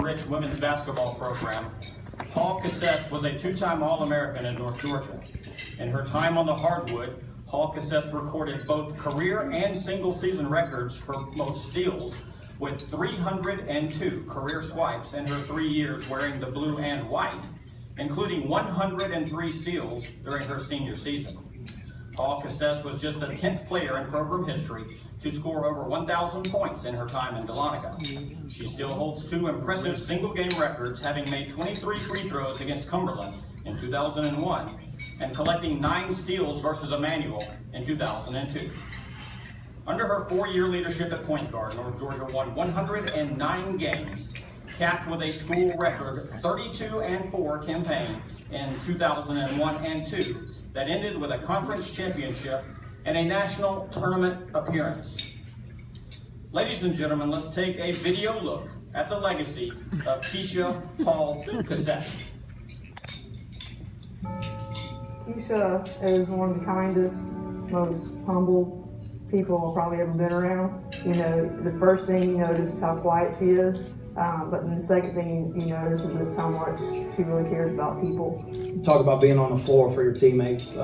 rich women's basketball program, Hall Cassese was a two-time All-American in North Georgia. In her time on the hardwood, Hall Cassese recorded both career and single-season records for most steals, with 302 career swipes in her 3 years wearing the blue and white, including 103 steals during her senior season. Hall Cassese was just the 10th player in program history to score over 1,000 points in her time in Dahlonega. She still holds 2 impressive single-game records, having made 23 free throws against Cumberland in 2001 and collecting 9 steals versus Emmanuel in 2002. Under her 4-year leadership at point guard, North Georgia won 109 games, capped with a school record 32-4 campaign in 2001 and 2 that ended with a conference championship and a national tournament appearance. Ladies and gentlemen, let's take a video look at the legacy of Keisha Hall Cassese. Keisha is one of the kindest, most humble people I've probably ever been around. You know, the first thing you notice is how quiet she is, but then the second thing you notice is just how much she really cares about people. Talk about being on the floor for your teammates.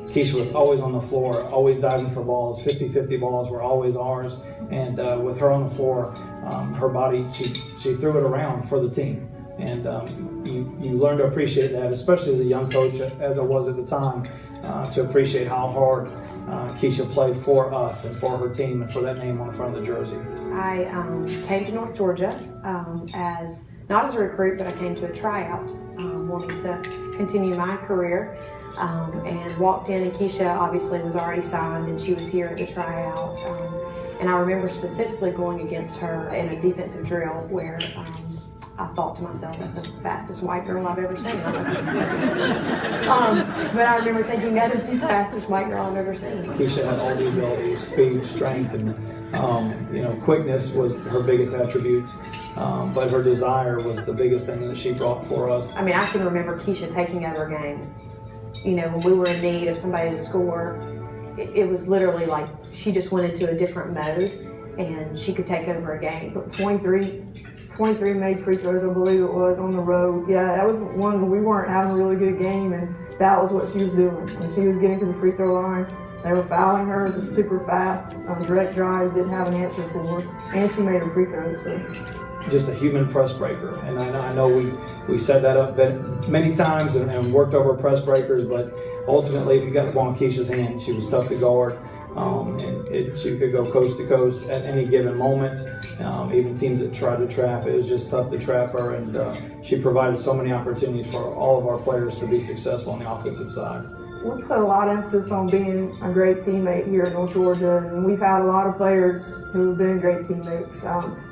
Keisha was always on the floor, always diving for balls. 50-50 balls were always ours. And with her on the floor, her body, she threw it around for the team. And you learn to appreciate that, especially as a young coach, as I was at the time, to appreciate how hard Keisha played for us and for her team and for that name on the front of the jersey. I came to North Georgia as not as a recruit, but I came to a tryout, wanting to continue my career, and walked in, and Keisha obviously was already signed, and she was here at the tryout. And I remember specifically going against her in a defensive drill where I thought to myself, that's the fastest white girl I've ever seen. But I remember thinking, that is the fastest white girl I've ever seen. Keisha had all the abilities, speed, strength, and quickness was her biggest attribute. But her desire was the biggest thing that she brought for us. I mean, I can remember Keisha taking over games. You know, when we were in need of somebody to score, it was literally like she just went into a different mode and she could take over a game. But 23 made free throws, I believe it was, on the road. Yeah, that was one, we weren't having a really good game, and that was what she was doing. When she was getting to the free throw line, they were fouling her, just super fast, direct drives, didn't have an answer for her, and she made her free throws. So. Just a human press breaker, and I know we set that up many times and worked over press breakers, but ultimately, if you got the ball in Keisha's hand, she was tough to guard. She could go coast to coast at any given moment. Even teams that tried to trap, it was just tough to trap her, and she provided so many opportunities for all of our players to be successful on the offensive side. We put a lot of emphasis on being a great teammate here at North Georgia, and we've had a lot of players who have been great teammates.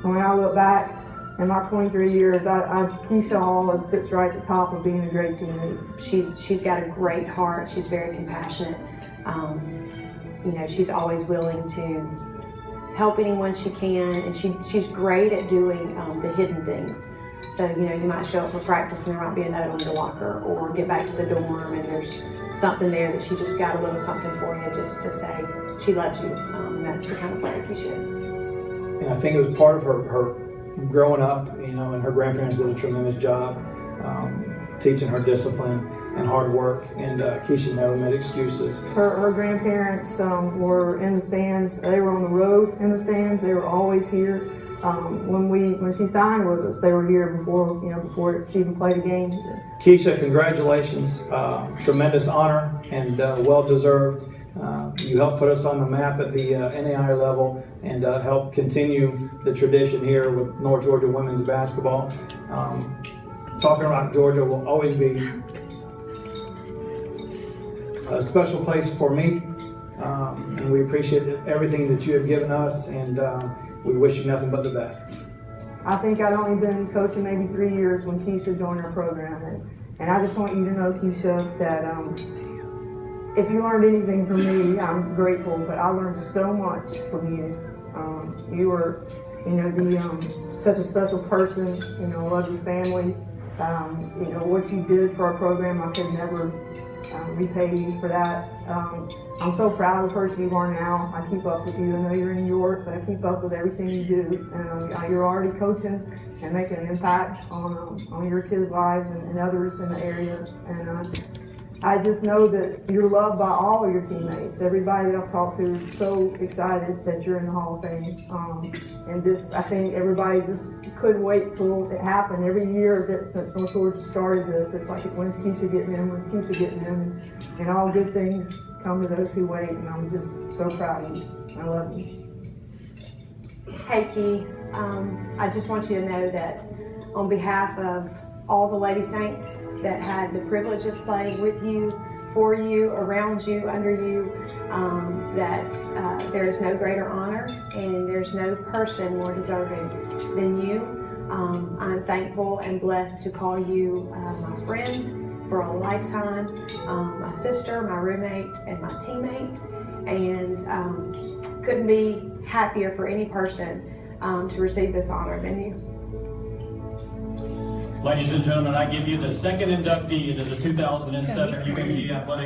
When I look back in my 23 years, Keisha Hall sits right at the top of being a great teammate. She's got a great heart. She's very compassionate. You know, she's always willing to help anyone she can, and she's great at doing the hidden things. So, you know, you might show up for practice and there might be a note on your locker, or get back to the dorm and there's something there that she just got a little something for you just to say she loves you. That's the kind of player Keisha is. And I think it was part of her growing up, you know, and her grandparents did a tremendous job teaching her discipline and hard work, and Keisha never made excuses. Her grandparents were in the stands. They were on the road in the stands. They were always here. When she signed with us, they were here before she even played a game. Keisha, congratulations! Tremendous honor and well deserved. You helped put us on the map at the NAI level and helped continue the tradition here with North Georgia women's basketball. Talking Rock, Georgia will always be a special place for me, and we appreciate everything that you have given us, and we wish you nothing but the best. I think I'd only been coaching maybe 3 years when Keisha joined our program, and I just want you to know, Keisha, that if you learned anything from me, I'm grateful, but I learned so much from you. You were, such a special person, love your family. What you did for our program, I could never repay you for that. I'm so proud of the person you are now. I keep up with you. I know you're in New York, but I keep up with everything you do. And you're already coaching and making an impact on your kids' lives and others in the area. And I just know that you're loved by all of your teammates. Everybody that I've talked to is so excited that you're in the Hall of Fame. And this, I think everybody just couldn't wait till it happened. Every year that since North Georgia started this, it's like, when's Keisha getting in, when's Keisha getting in? And all good things come to those who wait, and I'm just so proud of you. I love you. Hey Key, I just want you to know that on behalf of all the Lady Saints that had the privilege of playing with you, for you, around you, under you, that there is no greater honor and there's no person more deserving than you. I'm thankful and blessed to call you my friend for a lifetime, my sister, my roommate, and my teammate, and couldn't be happier for any person to receive this honor than you. Ladies and gentlemen, I give you the second inductee into the 2007 UNG Athletics